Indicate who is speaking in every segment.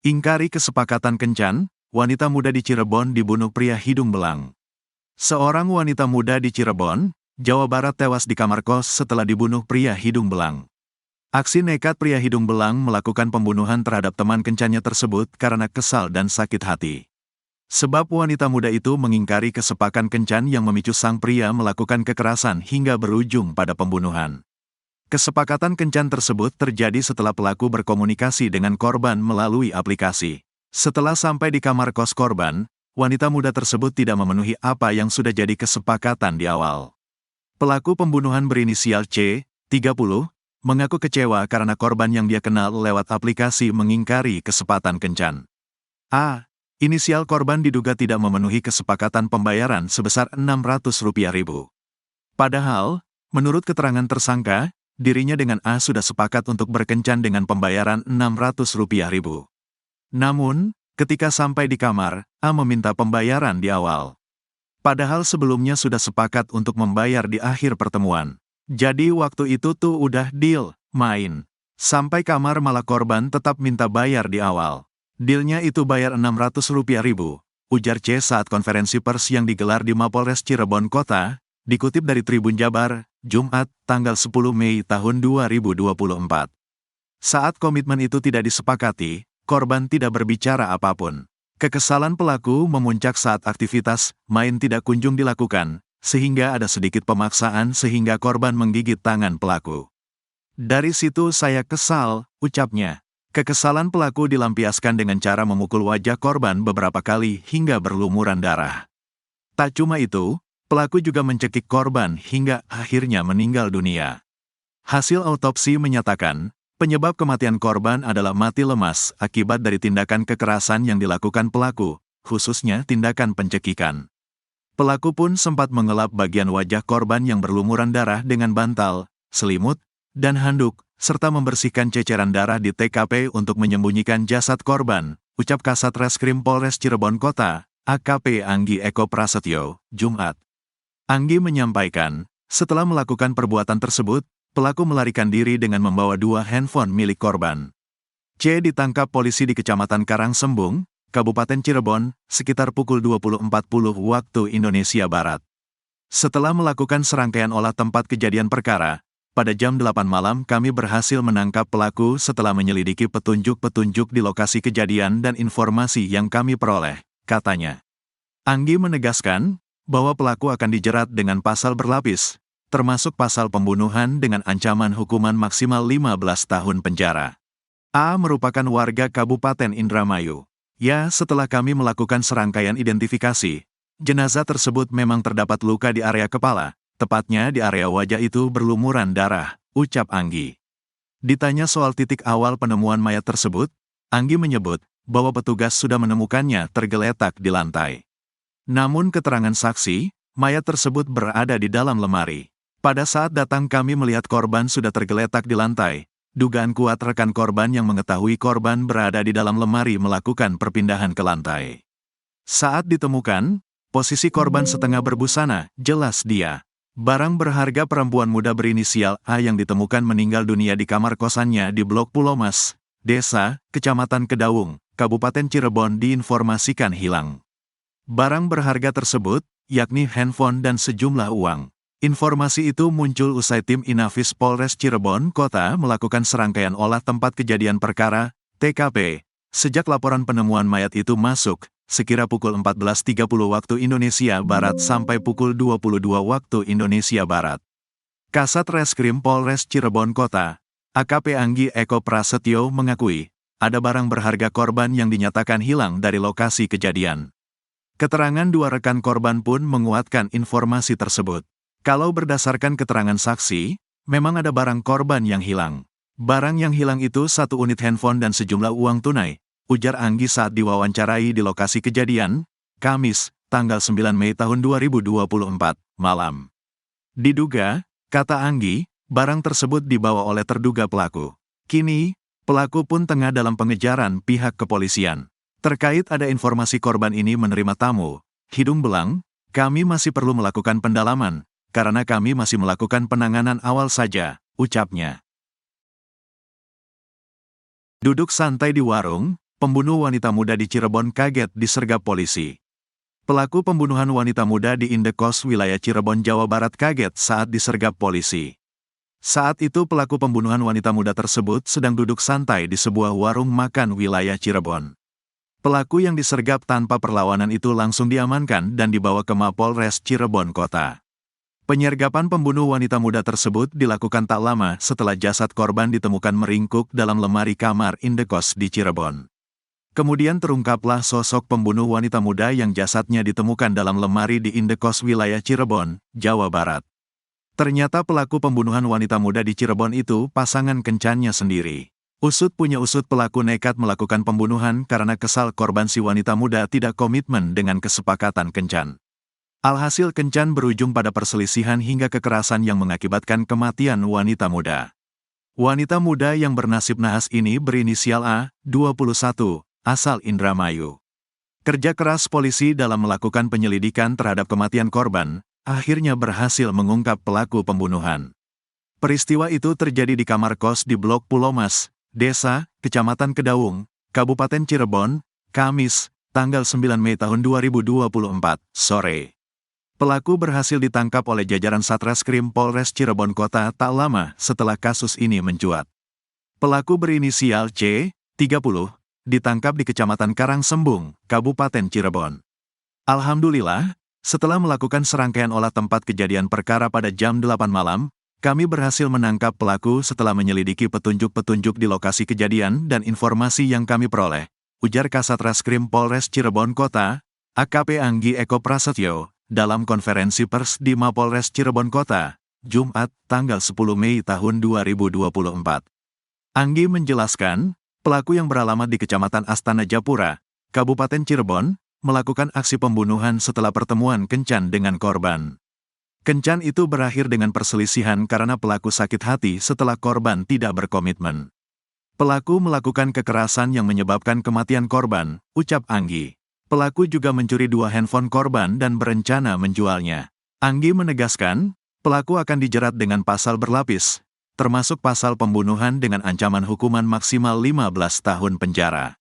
Speaker 1: Ingkari kesepakatan kencan, wanita muda di Cirebon dibunuh pria hidung belang. Seorang wanita muda di Cirebon, Jawa Barat tewas di kamar kos setelah dibunuh pria hidung belang. Aksi nekat pria hidung belang melakukan pembunuhan terhadap teman kencannya tersebut karena kesal dan sakit hati. Sebab wanita muda itu mengingkari kesepakatan kencan yang memicu sang pria melakukan kekerasan hingga berujung pada pembunuhan. Kesepakatan kencan tersebut terjadi setelah pelaku berkomunikasi dengan korban melalui aplikasi. Setelah sampai di kamar kos korban, wanita muda tersebut tidak memenuhi apa yang sudah jadi kesepakatan di awal. Pelaku pembunuhan berinisial C, 30, mengaku kecewa karena korban yang dia kenal lewat aplikasi mengingkari kesepakatan kencan. A, inisial korban diduga tidak memenuhi kesepakatan pembayaran sebesar Rp600.000. Padahal, menurut keterangan tersangka, dirinya dengan A sudah sepakat untuk berkencan dengan pembayaran Rp600.000. Namun, ketika sampai di kamar, A meminta pembayaran di awal. Padahal sebelumnya sudah sepakat untuk membayar di akhir pertemuan. Jadi waktu itu tuh udah deal, main. Sampai kamar malah korban tetap minta bayar di awal. Dealnya itu bayar Rp600.000, ujar C saat konferensi pers yang digelar di Mapolres Cirebon Kota, dikutip dari Tribun Jabar, Jumat, tanggal 10 Mei tahun 2024. Saat komitmen itu tidak disepakati, korban tidak berbicara apapun. Kekesalan pelaku memuncak saat aktivitas main tidak kunjung dilakukan, sehingga ada sedikit pemaksaan sehingga korban menggigit tangan pelaku. Dari situ saya kesal, ucapnya. Kekesalan pelaku dilampiaskan dengan cara memukul wajah korban beberapa kali hingga berlumuran darah. Tak cuma itu, pelaku juga mencekik korban hingga akhirnya meninggal dunia. Hasil autopsi menyatakan, penyebab kematian korban adalah mati lemas akibat dari tindakan kekerasan yang dilakukan pelaku, khususnya tindakan pencekikan. Pelaku pun sempat mengelap bagian wajah korban yang berlumuran darah dengan bantal, selimut, dan handuk, serta membersihkan ceceran darah di TKP untuk menyembunyikan jasad korban, ucap Kasat Reskrim Polres Cirebon Kota, AKP Anggi Eko Prasetyo, Jumat. Anggi menyampaikan, setelah melakukan perbuatan tersebut, pelaku melarikan diri dengan membawa 2 handphone milik korban. C ditangkap polisi di Kecamatan Karangsembung, Kabupaten Cirebon, sekitar pukul 20.40 waktu Indonesia Barat. Setelah melakukan serangkaian olah tempat kejadian perkara, pada jam 8 malam kami berhasil menangkap pelaku setelah menyelidiki petunjuk-petunjuk di lokasi kejadian dan informasi yang kami peroleh, katanya. Anggi menegaskan bahwa pelaku akan dijerat dengan pasal berlapis, termasuk pasal pembunuhan dengan ancaman hukuman maksimal 15 tahun penjara. A merupakan warga Kabupaten Indramayu. Ya, setelah kami melakukan serangkaian identifikasi, jenazah tersebut memang terdapat luka di area kepala, tepatnya di area wajah itu berlumuran darah, ucap Anggi. Ditanya soal titik awal penemuan mayat tersebut, Anggi menyebut bahwa petugas sudah menemukannya tergeletak di lantai. Namun keterangan saksi, mayat tersebut berada di dalam lemari. Pada saat datang kami melihat korban sudah tergeletak di lantai. Dugaan kuat rekan korban yang mengetahui korban berada di dalam lemari melakukan perpindahan ke lantai. Saat ditemukan, posisi korban setengah berbusana, jelas dia. Barang berharga perempuan muda berinisial A yang ditemukan meninggal dunia di kamar kosannya di Blok Pulau Mas, Desa, Kecamatan Kedaung, Kabupaten Cirebon diinformasikan hilang. Barang berharga tersebut, yakni handphone dan sejumlah uang. Informasi itu muncul usai tim Inafis Polres Cirebon Kota melakukan serangkaian olah tempat kejadian perkara, TKP, sejak laporan penemuan mayat itu masuk, sekira pukul 14.30 waktu Indonesia Barat sampai pukul 22 waktu Indonesia Barat. Kasat Reskrim Polres Cirebon Kota, AKP Anggi Eko Prasetyo mengakui, ada barang berharga korban yang dinyatakan hilang dari lokasi kejadian. Keterangan 2 rekan korban pun menguatkan informasi tersebut. Kalau berdasarkan keterangan saksi, memang ada barang korban yang hilang. Barang yang hilang itu 1 unit handphone dan sejumlah uang tunai, ujar Anggi saat diwawancarai di lokasi kejadian, Kamis, tanggal 9 Mei tahun 2024, malam. Diduga, kata Anggi, barang tersebut dibawa oleh terduga pelaku. Kini, pelaku pun tengah dalam pengejaran pihak kepolisian. Terkait ada informasi korban ini menerima tamu, hidung belang, kami masih perlu melakukan pendalaman, karena kami masih melakukan penanganan awal saja, ucapnya. Duduk santai di warung, pembunuh wanita muda di Cirebon kaget disergap polisi. Pelaku pembunuhan wanita muda di Indekos wilayah Cirebon, Jawa Barat kaget saat disergap polisi. Saat itu pelaku pembunuhan wanita muda tersebut sedang duduk santai di sebuah warung makan wilayah Cirebon. Pelaku yang disergap tanpa perlawanan itu langsung diamankan dan dibawa ke Mapolres Cirebon Kota. Penyergapan pembunuh wanita muda tersebut dilakukan tak lama setelah jasad korban ditemukan meringkuk dalam lemari kamar Indekos di Cirebon. Kemudian terungkaplah sosok pembunuh wanita muda yang jasadnya ditemukan dalam lemari di Indekos wilayah Cirebon, Jawa Barat. Ternyata pelaku pembunuhan wanita muda di Cirebon itu pasangan kencannya sendiri. Usut punya usut, pelaku nekat melakukan pembunuhan karena kesal korban si wanita muda tidak komitmen dengan kesepakatan kencan. Alhasil kencan berujung pada perselisihan hingga kekerasan yang mengakibatkan kematian wanita muda. Wanita muda yang bernasib nahas ini berinisial A, 21, asal Indramayu. Kerja keras polisi dalam melakukan penyelidikan terhadap kematian korban, akhirnya berhasil mengungkap pelaku pembunuhan. Peristiwa itu terjadi di kamar kos di Blok Pulau Mas, Desa, Kecamatan Kedaung, Kabupaten Cirebon, Kamis, tanggal 9 Mei tahun 2024, sore. Pelaku berhasil ditangkap oleh jajaran Satreskrim Polres Cirebon Kota tak lama setelah kasus ini mencuat. Pelaku berinisial C, 30, ditangkap di Kecamatan Karangsembung, Kabupaten Cirebon. Alhamdulillah, setelah melakukan serangkaian olah tempat kejadian perkara pada jam 8 malam, kami berhasil menangkap pelaku setelah menyelidiki petunjuk-petunjuk di lokasi kejadian dan informasi yang kami peroleh, ujar Kasat Reskrim Polres Cirebon Kota, AKP Anggi Eko Prasetyo, dalam konferensi pers di Mapolres Cirebon Kota, Jumat, tanggal 10 Mei tahun 2024. Anggi menjelaskan, pelaku yang beralamat di Kecamatan Astana Japura, Kabupaten Cirebon, melakukan aksi pembunuhan setelah pertemuan kencan dengan korban. Kencan itu berakhir dengan perselisihan karena pelaku sakit hati setelah korban tidak berkomitmen. Pelaku melakukan kekerasan yang menyebabkan kematian korban, ucap Anggi. Pelaku juga mencuri 2 handphone korban dan berencana menjualnya. Anggi menegaskan, pelaku akan dijerat dengan pasal berlapis, termasuk pasal pembunuhan dengan ancaman hukuman maksimal 15 tahun penjara.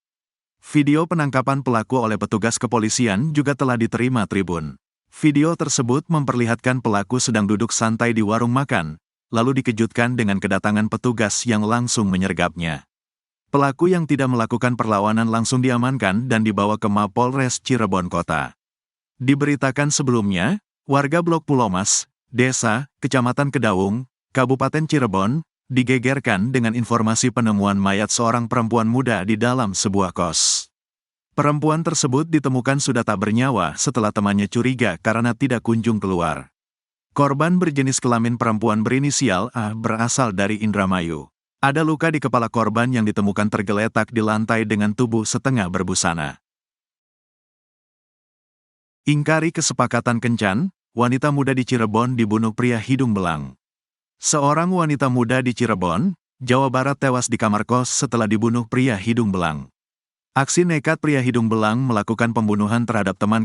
Speaker 1: Video penangkapan pelaku oleh petugas kepolisian juga telah diterima Tribun. Video tersebut memperlihatkan pelaku sedang duduk santai di warung makan, lalu dikejutkan dengan kedatangan petugas yang langsung menyergapnya. Pelaku yang tidak melakukan perlawanan langsung diamankan dan dibawa ke Mapolres Cirebon Kota. Diberitakan sebelumnya, warga Blok Pulau Mas, Desa, Kecamatan Kedaung, Kabupaten Cirebon, digegerkan dengan informasi penemuan mayat seorang perempuan muda di dalam sebuah kos. Perempuan tersebut ditemukan sudah tak bernyawa setelah temannya curiga karena tidak kunjung keluar. Korban berjenis kelamin perempuan berinisial A berasal dari Indramayu. Ada luka di kepala korban yang ditemukan tergeletak di lantai dengan tubuh setengah berbusana. Ingkari kesepakatan kencan, wanita muda di Cirebon dibunuh pria hidung belang. Seorang wanita muda di Cirebon, Jawa Barat tewas di kamar kos setelah dibunuh pria hidung belang. Aksi nekat pria hidung belang melakukan pembunuhan terhadap teman